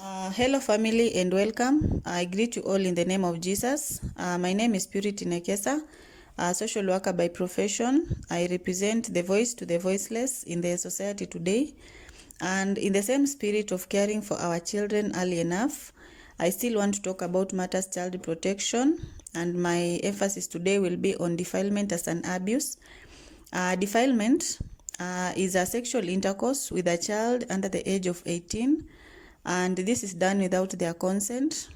Hello, family, and welcome. I greet you all in the name of Jesus. My name is Purity Nekesa, a social worker by profession. I represent the voice to the voiceless in the society today. And in the same spirit of caring for our children early enough, I still want to talk about matters child protection. And my emphasis today will be on defilement as an abuse. Defilement is a sexual intercourse with a child under the age of 18, and this is done without their consent,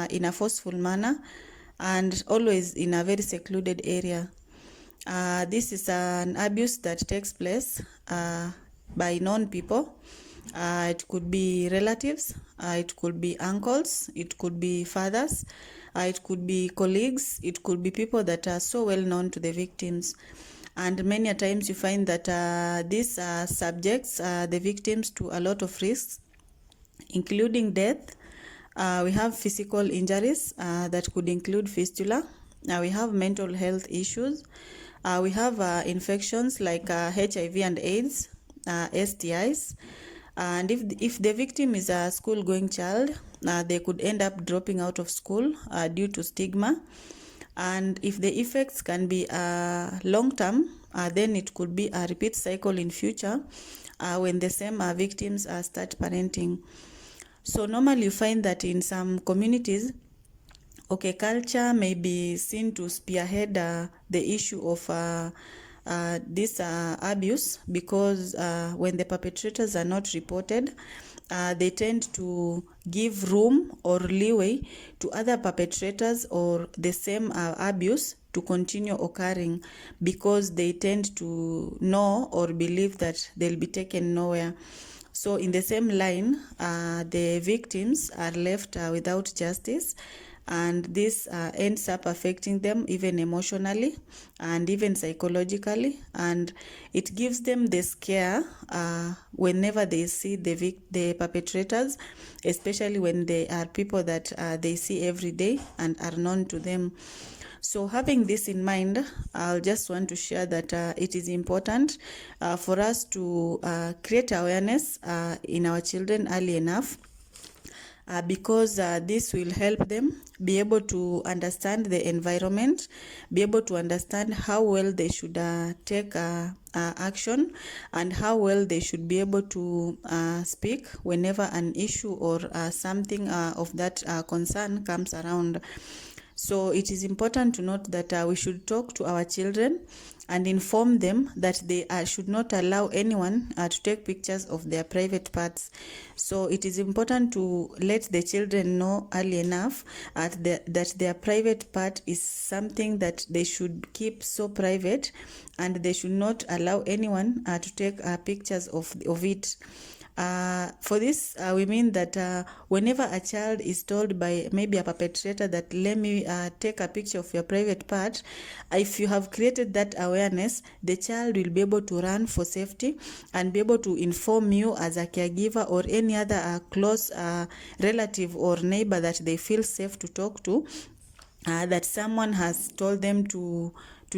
in a forceful manner, and always in a very secluded area. This is an abuse that takes place by known people. It could be relatives, it could be uncles, it could be fathers, it could be colleagues, it could be people that are so well known to the victims. And many a times you find that these subjects the victims to a lot of risks, including death. We have physical injuries that could include fistula. We have mental health issues. We have infections like HIV and AIDS, STIs. And if the victim is a school-going child, they could end up dropping out of school due to stigma. And if the effects can be long-term, then it could be a repeat cycle in future when the same victims start parenting. So normally you find that in some communities, okay, culture may be seen to spearhead the issue of this abuse, because when the perpetrators are not reported, they tend to give room or leeway to other perpetrators or the same abuse to continue occurring, because they tend to know or believe that they'll be taken nowhere. So in the same line, the victims are left without justice, and this ends up affecting them even emotionally and even psychologically, and it gives them the scare whenever they see the perpetrators, especially when they are people that they see every day and are known to them. So having this in mind, I'll just want to share that it is important for us to create awareness in our children early enough, because this will help them be able to understand the environment, be able to understand how well they should take action, and how well they should be able to speak whenever an issue or something of that concern comes around. So it is important to note that we should talk to our children and inform them that they should not allow anyone to take pictures of their private parts. So it is important to let the children know early enough that their private part is something that they should keep so private, and they should not allow anyone to take pictures of it. For this, we mean that whenever a child is told by maybe a perpetrator that let me take a picture of your private part, if you have created that awareness, the child will be able to run for safety and be able to inform you as a caregiver or any other close relative or neighbor that they feel safe to talk to, that someone has told them to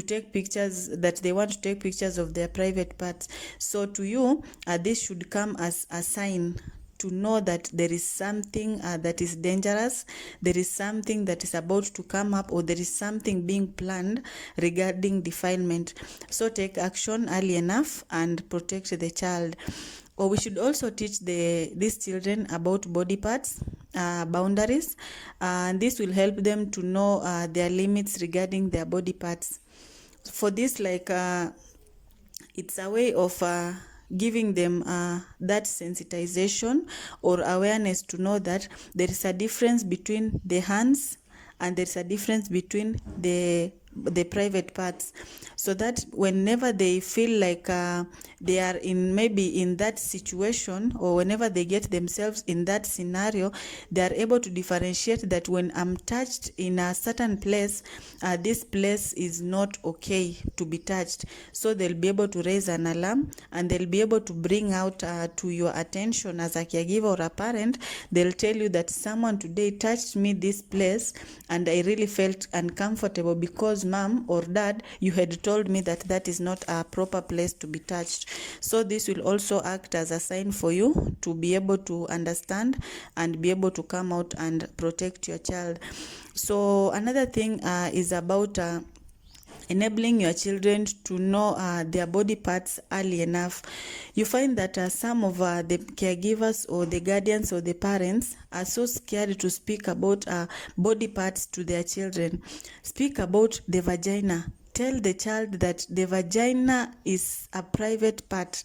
take pictures, that they want to take pictures of their private parts. So to you, this should come as a sign to know that there is something that is dangerous, there is something that is about to come up, or there is something being planned regarding defilement. So take action early enough and protect the child. Or we should also teach these children about body parts, boundaries, and this will help them to know their limits regarding their body parts. For this, it's a way of giving them that sensitization or awareness to know that there is a difference between the hands and there's a difference between the private parts, so that whenever they feel like they are maybe in that situation, or whenever they get themselves in that scenario, they are able to differentiate that when I'm touched in a certain place, this place is not okay to be touched. So they'll be able to raise an alarm, and they'll be able to bring out to your attention as a caregiver or a parent. They'll tell you that someone today touched me this place and I really felt uncomfortable because because mom or dad, you had told me that that is not a proper place to be touched. So this will also act as a sign for you to be able to understand and be able to come out and protect your child. So another thing is about enabling your children to know their body parts early enough. You find that some of the caregivers or the guardians or the parents are so scared to speak about body parts to their children. Speak about the vagina. Tell the child that the vagina is a private part.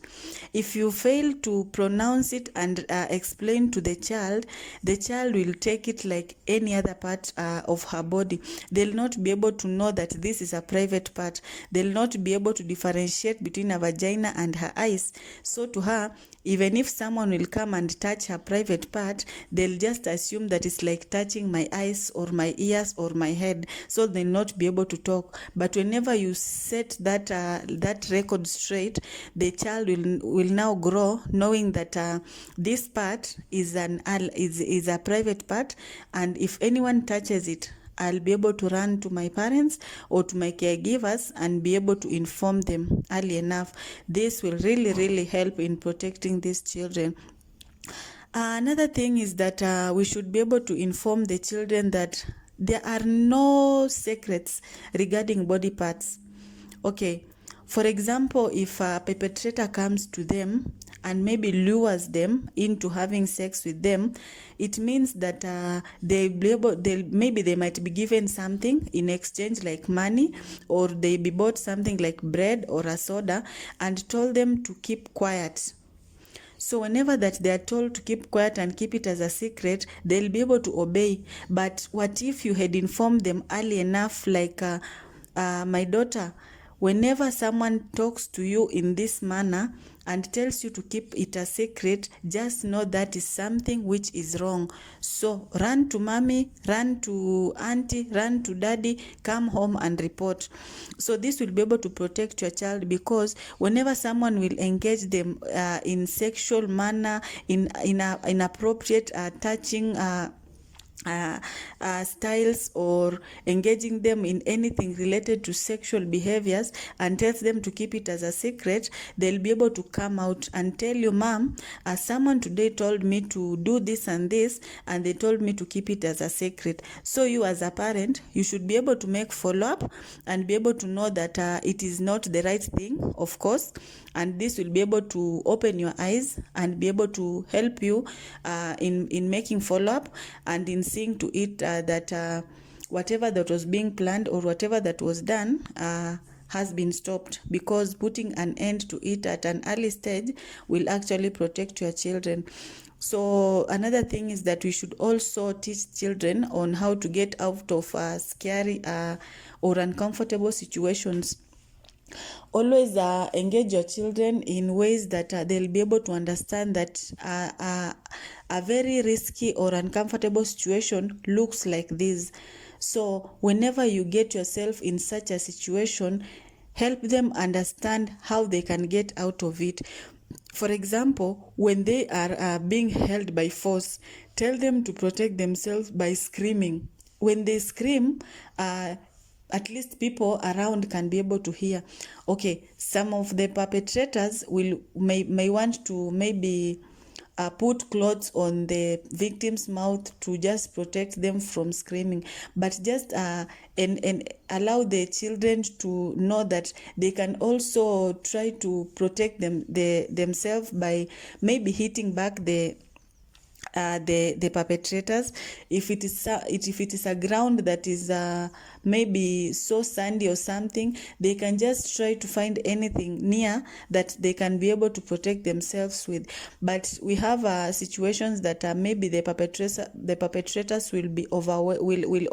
If you fail to pronounce it and explain to the child will take it like any other part of her body. They'll not be able to know that this is a private part. They'll not be able to differentiate between a vagina and her eyes. So to her, even if someone will come and touch her private part, they'll just assume that it's like touching my eyes or my ears or my head. So they'll not be able to talk. But whenever you set that record straight, the child will now grow knowing that this part is a private part, and if anyone touches it, I'll be able to run to my parents or to my caregivers and be able to inform them early enough. This will really help in protecting these children. Another thing is that we should be able to inform the children that there are no secrets regarding body parts. Okay, for example, if a perpetrator comes to them and maybe lures them into having sex with them, it means that maybe they might be given something in exchange like money, or they be bought something like bread or a soda and told them to keep quiet. So whenever that they are told to keep quiet and keep it as a secret, they'll be able to obey. But what if you had informed them early enough, like my daughter, whenever someone talks to you in this manner and tells you to keep it a secret, just know that is something which is wrong. So run to mommy, run to auntie, run to daddy, come home and report. So this will be able to protect your child, because whenever someone will engage them in sexual manner, in inappropriate touching styles, or engaging them in anything related to sexual behaviors, and tells them to keep it as a secret, they'll be able to come out and tell you, mom, someone today told me to do this and this, and they told me to keep it as a secret. So you as a parent, you should be able to make follow-up and be able to know that it is not the right thing, of course, and this will be able to open your eyes and be able to help you in making follow-up and in seeing to it that whatever that was being planned or whatever that was done has been stopped, because putting an end to it at an early stage will actually protect your children. So another thing is that we should also teach children on how to get out of scary or uncomfortable situations. Always engage your children in ways that they'll be able to understand that a very risky or uncomfortable situation looks like this. So whenever you get yourself in such a situation, help them understand how they can get out of it. For example, when they are being held by force, tell them to protect themselves by screaming. When they scream, at least people around can be able to hear. Okay, some of the perpetrators may want to maybe put clothes on the victim's mouth to just protect them from screaming, but just and allow the children to know that they can also try to protect themselves by maybe hitting back the perpetrators. If it is a ground that is maybe so sandy or something, they can just try to find anything near that they can be able to protect themselves with. But we have situations that maybe the perpetrators will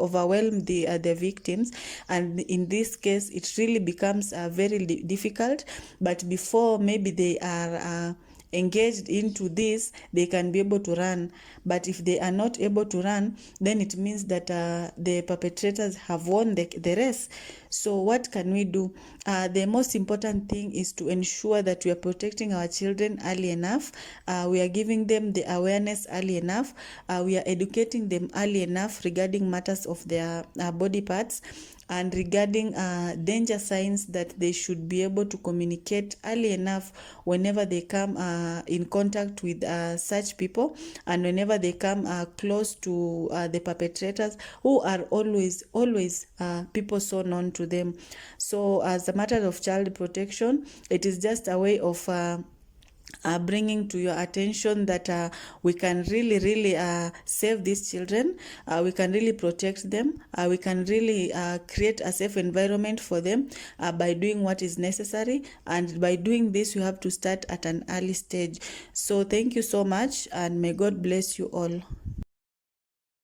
overwhelm the victims, and in this case it really becomes very difficult. But before maybe they are engaged into this, they can be able to run. But if they are not able to run, then it means that the perpetrators have won the race. So what can we do? The most important thing is to ensure that we are protecting our children early enough. We are giving them the awareness early enough. We are educating them early enough regarding matters of their body parts, and regarding danger signs that they should be able to communicate early enough whenever they come in contact with such people, and whenever they come close to the perpetrators, who are always people so known to them. So as a matter of child protection, it is just a way of bringing to your attention that we can really save these children. We can really protect them. We can really create a safe environment for them by doing what is necessary, and by doing this you have to start at an early stage. So thank you so much, and may God bless you all.